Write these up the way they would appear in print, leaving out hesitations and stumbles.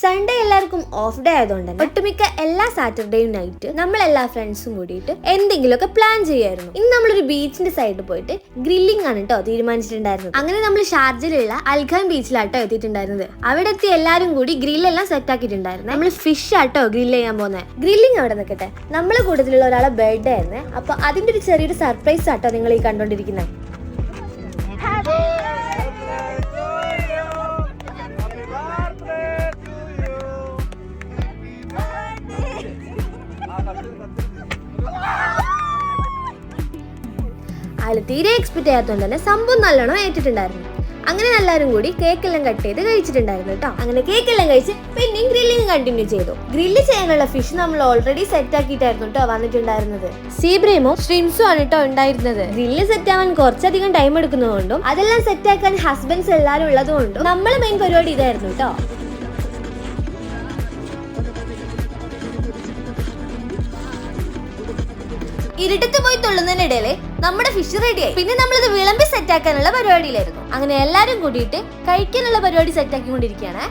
Sunday എല്ലാവർക്കും off day ആയതുകൊണ്ട് തന്നെ ഒട്ടുമിക്ക എല്ലാ സാറ്റർഡേയും നൈറ്റ് നമ്മൾ എല്ലാ ഫ്രണ്ട്സും കൂടിയിട്ട് എന്തെങ്കിലുമൊക്കെ പ്ലാൻ ചെയ്യായിരുന്നു. ഇന്ന് നമ്മളൊരു ബീച്ചിന്റെ സൈഡിൽ പോയിട്ട് ഗ്രില്ലിംഗ് ആണ് കേട്ടോ തീരുമാനിച്ചിട്ടുണ്ടായിരുന്നത്. അങ്ങനെ നമ്മൾ ഷാർജയിലുള്ള അൽഖാൻ ബീച്ചിലാട്ടോ എത്തിയിട്ടുണ്ടായിരുന്നത്. അവിടെ എത്തി എല്ലാവരും കൂടി ഗ്രില്ലെല്ലാം സെറ്റ് ആക്കിയിട്ടുണ്ടായിരുന്നു. നമ്മൾ ഫിഷ് ആട്ടോ ഗ്രില്ല് ചെയ്യാൻ പോകുന്നത്. ഗ്രില്ലിംഗ് അവിടെ നിൽക്കട്ടെ, നമ്മളെ കൂട്ടത്തിലുള്ള ഒരാളെ ബർത്ത്ഡേ ആയിരുന്നു. അപ്പൊ അതിന്റെ ഒരു ചെറിയൊരു സർപ്രൈസ് ആട്ടോ നിങ്ങൾ ഈ കണ്ടോണ്ടിരിക്കുന്നത്. ആള് തീരെ എക്സ്പെക്ട് ചെയ്യാത്തതുകൊണ്ട് തന്നെ സംഭവം നല്ലോണം ഏറ്റിട്ടുണ്ടായിരുന്നു. അങ്ങനെ എല്ലാവരും കൂടി കേക്കെല്ലാം കട്ട് ചെയ്ത് കഴിച്ചിട്ടുണ്ടായിരുന്നു കേട്ടോ. അങ്ങനെ കേക്കെല്ലാം കഴിച്ച് പിന്നെയും ഗ്രില്ലിംഗ് കണ്ടിന്യൂ ചെയ്തു. ഗ്രില്ല് ചെയ്യാനുള്ള ഫിഷ് നമ്മൾ ഓൾറെഡി സെറ്റ് ആക്കിയിട്ടായിരുന്നു കേട്ടോ വന്നിട്ടുണ്ടായിരുന്നത്. സീബ്രേമോ ഷ്രിംസും ആണ് കേട്ടോ ഉണ്ടായിരുന്നത്. ഗ്രില്ല് സെറ്റ് ആവാൻ കുറച്ചധികം ടൈം എടുക്കുന്നതുകൊണ്ടും അതെല്ലാം സെറ്റ് ആക്കാൻ ഹസ്ബൻഡ്സ് എല്ലാവരും ഉള്ളതുകൊണ്ടും നമ്മളെ മെയിൻ പരിപാടി ഇതായിരുന്നു കേട്ടോ. ഇരുട്ടത്ത് പോയി തുള്ളുന്നതിനിടയില് നമ്മുടെ ഫിഷ് റെഡിയായി. പിന്നെ നമ്മളിത് വിളമ്പി സെറ്റ് ആക്കാനുള്ള പരിപാടിയിലായിരുന്നു. അങ്ങനെ എല്ലാരും കൂടിയിട്ട് കഴിക്കാനുള്ള പരിപാടി സെറ്റ് ആക്കിക്കൊണ്ടിരിക്കുകയാണ്.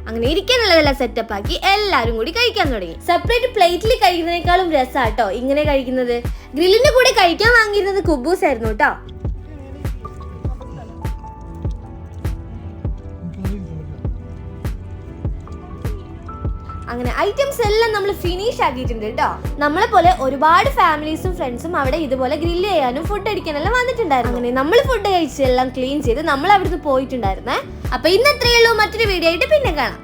അങ്ങനെ ഇരിക്കാനുള്ളതെല്ലാം സെറ്റപ്പ് ആക്കി എല്ലാരും കൂടി കഴിക്കാൻ തുടങ്ങി. സെപ്പറേറ്റ് പ്ലേറ്റിൽ കഴിക്കുന്നതിനേക്കാളും രസാട്ടോ ഇങ്ങനെ കഴിക്കുന്നത്. ഗ്രില്ലിന്റെ കൂടെ കഴിക്കാൻ വാങ്ങിയിരുന്നത് കുബൂസ് ആയിരുന്നു കേട്ടോ. അങ്ങനെ ഐറ്റംസ് എല്ലാം നമ്മൾ ഫിനിഷ് ആക്കിയിട്ടുണ്ട് കേട്ടോ. നമ്മളെ പോലെ ഒരുപാട് ഫാമിലീസും ഫ്രണ്ട്സും അവിടെ ഇതുപോലെ ഗ്രില്ല് ചെയ്യാനും ഫുഡ് അടിക്കാനെല്ലാം വന്നിട്ടുണ്ടായിരുന്നു. അങ്ങനെ നമ്മൾ ഫുഡ് കഴിച്ച് എല്ലാം ക്ലീൻ ചെയ്ത് നമ്മൾ അവിടുന്ന് പോയിട്ടുണ്ടായിരുന്നേ. അപ്പൊ ഇന്ന് എത്രയുള്ളൂ, മറ്റൊരു വീഡിയോ ആയിട്ട് പിന്നെ കാണാം.